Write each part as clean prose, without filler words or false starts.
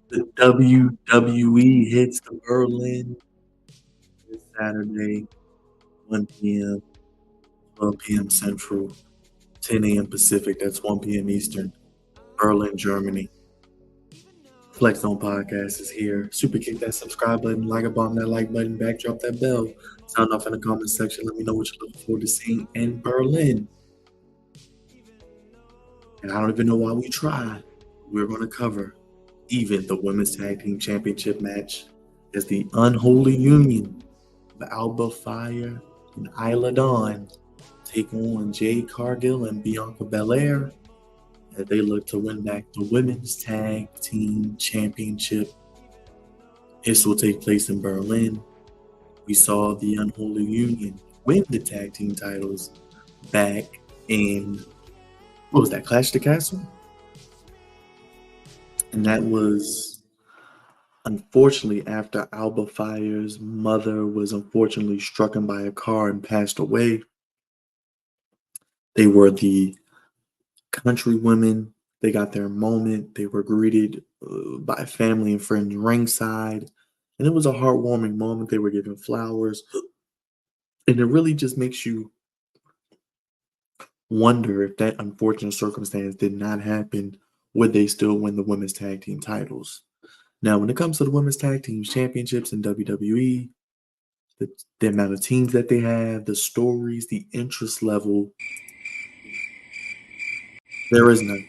The WWE hits the Berlin this Saturday, 1 p.m., 12 p.m. Central, 10 a.m. Pacific. That's 1 p.m. Eastern. Berlin, Germany. Flex on Podcast is here. Super kick that subscribe button, like a bomb that like button, backdrop that bell. Sound off in the comment section. Let me know what you're looking forward to seeing in Berlin. And I don't even know why we try. We're going to cover even the Women's Tag Team Championship match as the Unholy Union of Alba, Fyre and Isla Dawn take on Jade Cargill and Bianca Belair as they look to win back the Women's Tag Team Championship. This will take place in Berlin. We saw the Unholy Union win the tag team titles back in, what was that, Clash of the Castle? And that was unfortunately after Alba Fyre's mother was unfortunately struck by a car and passed away. They were the country women. They got their moment. They were greeted by family and friends ringside. And it was a heartwarming moment. They were given flowers. And it really just makes you wonder if that unfortunate circumstance did not happen, would they still win the women's tag team titles? Now, when it comes to the women's tag team championships in WWE, the amount of teams that they have, the stories, the interest level, there is none.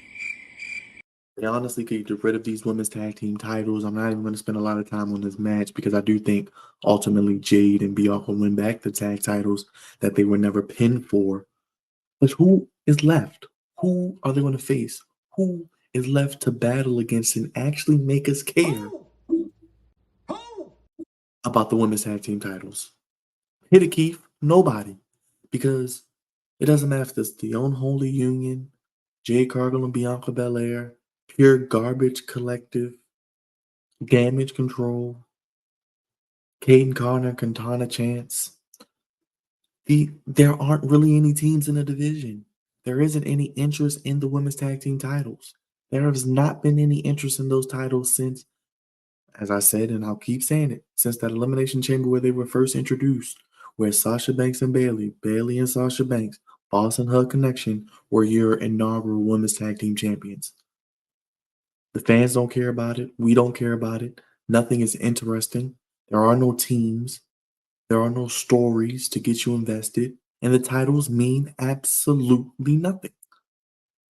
They honestly could get rid of these women's tag team titles. I'm not even going to spend a lot of time on this match because I do think ultimately Jade and Bianca win back the tag titles that they were never pinned for. But who is left? Who are they going to face? Who is left to battle against and actually make us care about the women's tag team titles? Hit it, Keith. Nobody. Because it doesn't matter if it's the Unholy Union, Jade Cargill and Bianca Belair, Pure Garbage Collective, Damage Control, Caden Carter, Katana Chance. There aren't really any teams in the division. There isn't any interest in the women's tag team titles. There has not been any interest in those titles since, as I said, and I'll keep saying it, since that Elimination Chamber where they were first introduced, where Sasha Banks and Bailey and Sasha Banks, Boss and Hug Connection, were your inaugural women's tag team champions. The fans don't care about it. We don't care about it. Nothing is interesting. There are no teams. There are no stories to get you invested. And the titles mean absolutely nothing.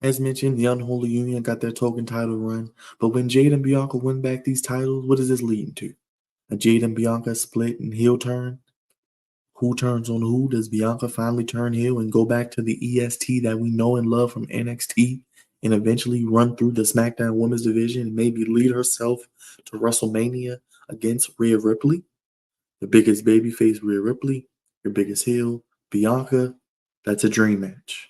As mentioned, the Unholy Union got their token title run. But when Jade and Bianca win back these titles, what is this leading to? A Jade and Bianca split and heel turn? Who turns on who? Does Bianca finally turn heel and go back to the EST that we know and love from NXT and eventually run through the SmackDown Women's Division and maybe lead herself to WrestleMania against Rhea Ripley? The biggest babyface, Rhea Ripley. Your biggest heel, Bianca. That's a dream match.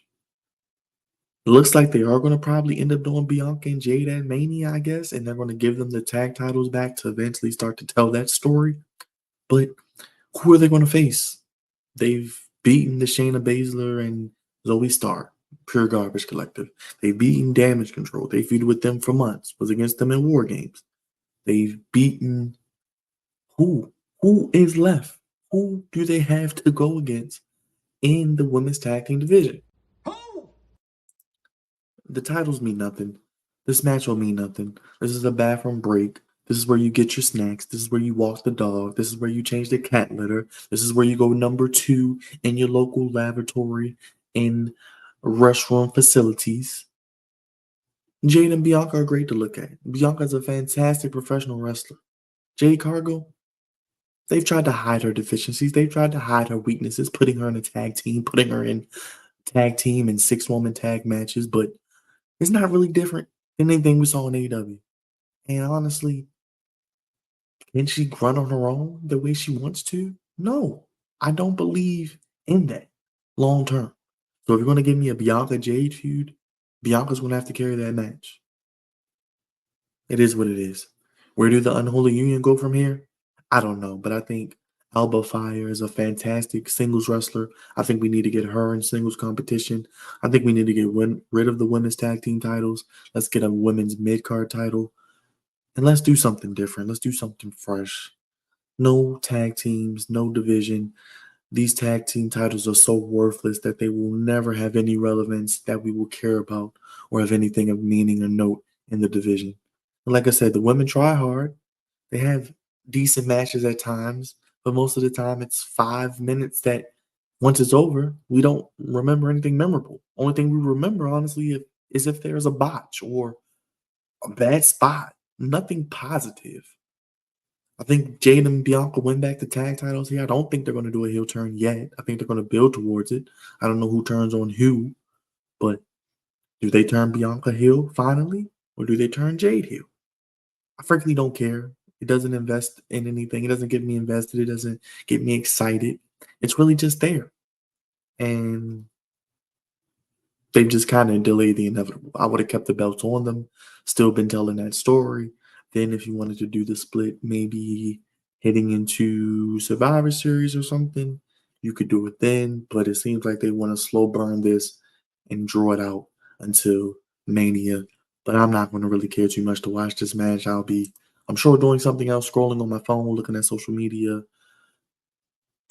It looks like they are going to probably end up doing Bianca and Jade at Mania, I guess, and they're going to give them the tag titles back to eventually start to tell that story. But who are they going to face? They've beaten the Shayna Baszler and Zoe Stark, Pure Garbage Collective. They've beaten Damage Control. They feuded with them for months, was against them in War Games. They've beaten who? Who is left? Who do they have to go against in the women's tag team division? The titles mean nothing. This match will mean nothing. This is a bathroom break. This is where you get your snacks. This is where you walk the dog. This is where you change the cat litter. This is where you go number 2 in your local lavatory in restroom facilities. Jade and Bianca are great to look at. Bianca's a fantastic professional wrestler. Jade Cargill, they've tried to hide her deficiencies. They've tried to hide her weaknesses, putting her in a tag team, putting her in tag team and 6-woman tag matches, but it's not really different than anything we saw in AEW. And honestly, can she run on her own the way she wants to? No, I don't believe in that long term. So if you're going to give me a Bianca Jade feud, Bianca's going to have to carry that match. It is what it is. Where do the Unholy Union go from here? I don't know, but I think Alba Fyre is a fantastic singles wrestler. I think we need to get her in singles competition. I think we need to get rid of the women's tag team titles. Let's get a women's mid-card title. And let's do something different. Let's do something fresh. No tag teams, no division. These tag team titles are so worthless that they will never have any relevance that we will care about or have anything of meaning or note in the division. And like I said, the women try hard. They have decent matches at times, but most of the time it's 5 minutes that once it's over, we don't remember anything memorable. Only thing we remember, honestly, is if there's a botch or a bad spot. Nothing positive. I think Jade and Bianca win back the tag titles here. I don't think they're going to do a heel turn yet. I think they're going to build towards it. I don't know who turns on who, but do they turn Bianca heel finally, or do they turn Jade heel? I frankly don't care. It doesn't invest in anything. It doesn't get me invested. It doesn't get me excited. It's really just there. And they've just kind of delayed the inevitable. I would have kept the belts on them, still been telling that story. Then, if you wanted to do the split, maybe heading into Survivor Series or something, you could do it then. But it seems like they want to slow burn this and draw it out until Mania. But I'm not going to really care too much to watch this match. I'm sure, doing something else, scrolling on my phone, looking at social media,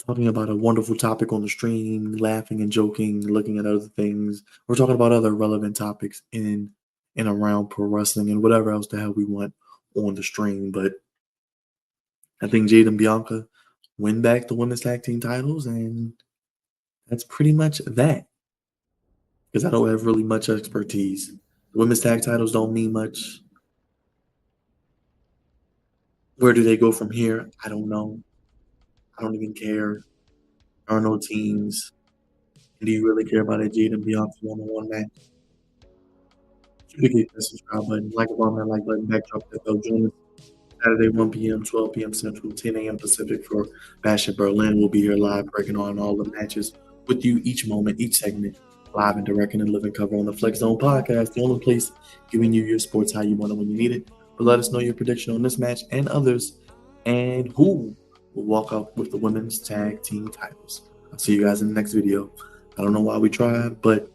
talking about a wonderful topic on the stream, laughing and joking, looking at other things. We're talking about other relevant topics in and around pro wrestling and whatever else the hell we want on the stream. But I think Jade and Bianca win back the women's tag team titles, and that's pretty much that. Because I don't have really much expertise. The women's tag titles don't mean much. Where do they go from here? I don't know. I don't even care. There are no teams. And do you really care about a Jade and Bianca one-on-one match? Click that subscribe button, like above that like button, backdrop that bell. Join us Saturday, 1 p.m., 12 p.m. Central, 10 a.m. Pacific for Bash in Berlin. We'll be here live breaking on all the matches with you each moment, each segment, live and direct and in living cover on the Flex Zone podcast, the only place giving you your sports how you want it when you need it. But let us know your prediction on this match and others, and who will walk out with the women's tag team titles. I'll see you guys in the next video. I don't know why we tried, but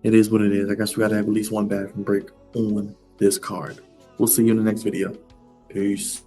it is what it is. I guess we got to have at least one bathroom break on this card. We'll see you in the next video. Peace.